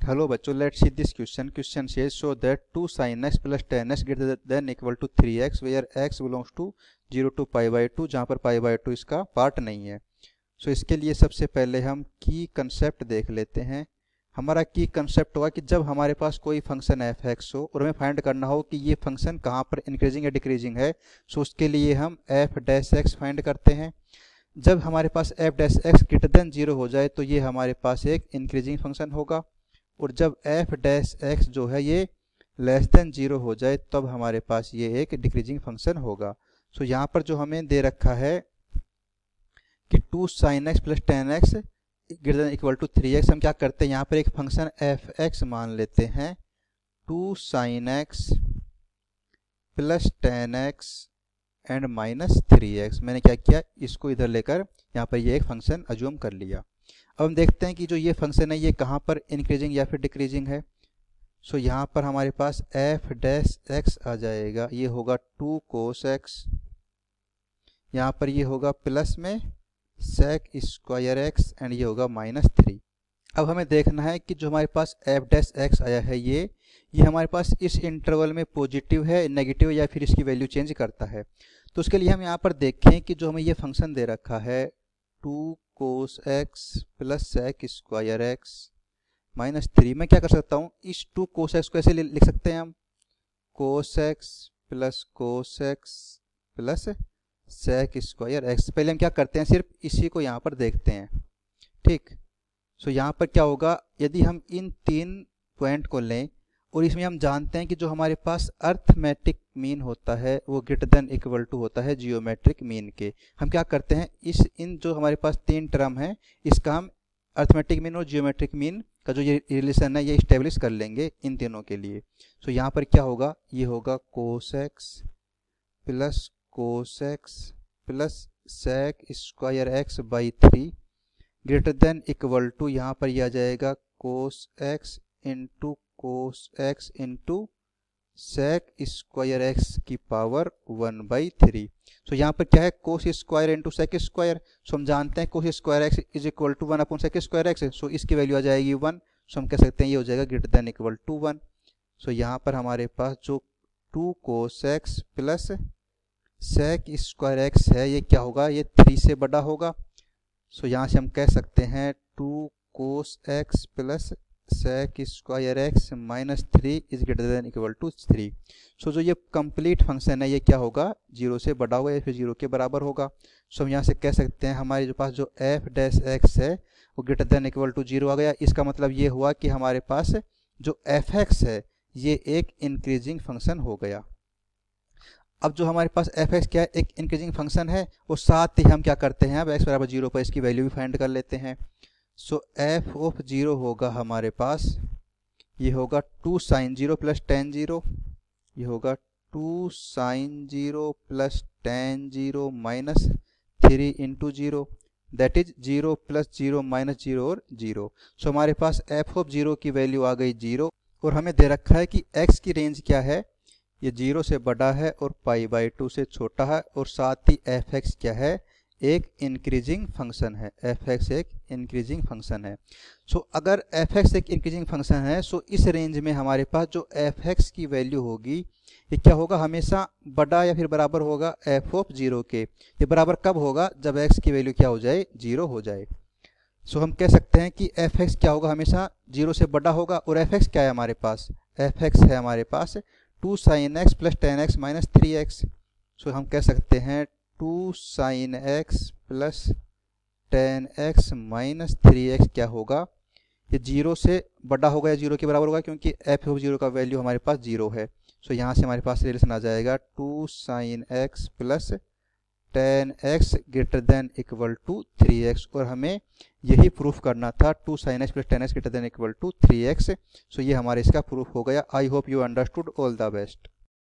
Hello बच्चों, let's see this question. Question says show that 2 sin x plus tan x greater than equal to 3x where x belongs to 0 to pi by 2, जहाँ पर pi by 2 इसका part नहीं है. सो इसके लिए सबसे पहले हम की कंसेप्ट देख लेते हैं. हमारा की कंसेप्ट होगा कि जब हमारे पास कोई फंक्शन एफ एक्स हो और हमें फाइंड करना हो कि ये फंक्शन कहाँ पर इंक्रीजिंग या डिक्रीजिंग है, सो उसके लिए हम एफ डैश एक्स फाइंड करते हैं. जब हमारे पास F dash X greater than 0 हो जाए तो ये हमारे पास एक इंक्रीजिंग फंक्शन होगा, और जब एफ डैश एक्स जो है ये लेस देन 0 हो जाए तब हमारे पास ये एक डिक्रीजिंग फंक्शन होगा. सो यहाँ पर जो हमें दे रखा है कि 2 sin x plus ten x greater than equal to 3x, हम क्या करते हैं यहाँ पर एक फंक्शन एफ एक्स मान लेते हैं. 2 sin x plus ten x and minus 3x. मैंने क्या किया, इसको इधर लेकर यहाँ पर ये एक फंक्शन अज्यूम कर लिया. अब हम देखते हैं कि जो ये फंक्शन है ये कहाँ पर इंक्रीजिंग या फिर डिक्रीजिंग है. सो यहाँ पर हमारे पास एफ डैश एक्स आ जाएगा, ये होगा 2 cos x, यहाँ पर ये होगा प्लस में sec स्क्वायर एक्स एंड ये होगा माइनस 3. अब हमें देखना है कि जो हमारे पास एफ डैश एक्स आया है ये हमारे पास इस इंटरवल में पॉजिटिव है, नेगेटिव, या फिर इसकी वैल्यू चेंज करता है. तो उसके लिए हम यहाँ पर देखें कि जो हमें ये फंक्शन दे रखा है 2 cos x plus sec square x minus 3, मैं क्या कर सकता हूँ, इस 2 cos x को ऐसे लिख सकते हैं हम, cos x plus cos x plus sec square x. पहले हम क्या करते हैं, सिर्फ इसी को यहाँ पर देखते हैं. ठीक, सो यहाँ पर क्या होगा, यदि हम इन 3 पॉइंट को लें और इसमें हम जानते हैं कि जो हमारे पास अर्थमेटिक मीन होता है वो ग्रेटर देन इक्वल टू होता है जियोमेट्रिक मीन के. हम क्या करते हैं, इन जो हमारे पास 3 टर्म है इसका हम अर्थमेटिक मीन और जियोमेट्रिक मीन का जो ये रिलेशन है ये इस्टेब्लिश कर लेंगे इन तीनों के लिए. सो यहाँ पर क्या होगा, ये होगा cos x plus cos x plus sec square x by 3 greater than equal to, यहाँ पर यह आ जाएगा cos x into cos x into sec square x की पावर 1/3. सो यहाँ पर क्या है, cos square into sec square. So हम जानते हैं cos square x is equal to 1 upon sec square x. So इसकी वैल्यू आ जाएगी 1. सो हम कह सकते हैं ये हो जाएगा ग्रेटर देन इक्वल टू 1. सो यहाँ पर हमारे पास जो 2 cos x plus sec square x है ये क्या होगा, ये 3 से बड़ा होगा. सो यहाँ से हम कह सकते हैं 2 cos x plus sec square x minus 3 is greater than equal to 3. So जो ये कंप्लीट फंक्शन है ये क्या होगा, 0 से बड़ा होगा या फिर 0 के बराबर होगा. सो हम यहाँ से कह सकते हैं हमारे जो पास जो एफ डैश एक्स है वो ग्रेटर देन इक्वल टू 0 आ गया. इसका मतलब ये हुआ कि हमारे पास जो एफ एक्स है ये एक इंक्रीजिंग फंक्शन हो गया. अब जो हमारे पास एफ एक्स क्या है, एक इंक्रीजिंग फंक्शन है, और साथ ही हम क्या करते हैं, अब एक्स बराबर 0 पर इसकी वैल्यू भी फाइंड कर लेते हैं. सो एफ ऑफ 0 होगा हमारे पास, ये होगा 2 sin 0 प्लस tan 0, ये होगा 2 sin 0 plus tan 0 minus 3 into 0, that is 0 plus 0 minus 0 और 0. सो हमारे पास एफ ऑफ 0 की वैल्यू आ गई 0, और हमें दे रखा है कि x की रेंज क्या है, ये 0 से बड़ा है और पाई बाई 2 से छोटा है, और साथ ही एफ एक्स क्या है, एक इंक्रीजिंग फंक्शन है. एफ एक्स एक इंक्रीजिंग फंक्शन है. सो अगर एफ एक्स एक इंक्रीजिंग फंक्शन है सो इस रेंज में हमारे पास जो एफ एक्स की वैल्यू होगी ये क्या होगा, हमेशा बड़ा या फिर बराबर होगा एफ ऑफ 0 के. ये बराबर कब होगा, जब एक्स की वैल्यू क्या हो जाए, 0 हो जाए. सो हम कह सकते हैं कि एफ एक्स क्या होगा, हमेशा 0 से बड़ा होगा. और एफ एक्स क्या है हमारे पास, एफ एक्स है हमारे पास 2 sin x plus ten x minus 3x. सो हम कह सकते हैं 2 sin x plus ten x minus 3x क्या होगा, ये 0 से बड़ा होगा या 0 के बराबर होगा, क्योंकि एफ ऑफ 0 का वैल्यू हमारे पास 0 है. सो यहाँ से हमारे पास रिलेशन आ जाएगा 2 sin x plus ten x greater than equal to 3x, और हमें यही प्रूफ करना था 2 sin x plus ten x greater than equal to 3x. So ये हमारे इसका प्रूफ हो गया. I hope you understood. All the best.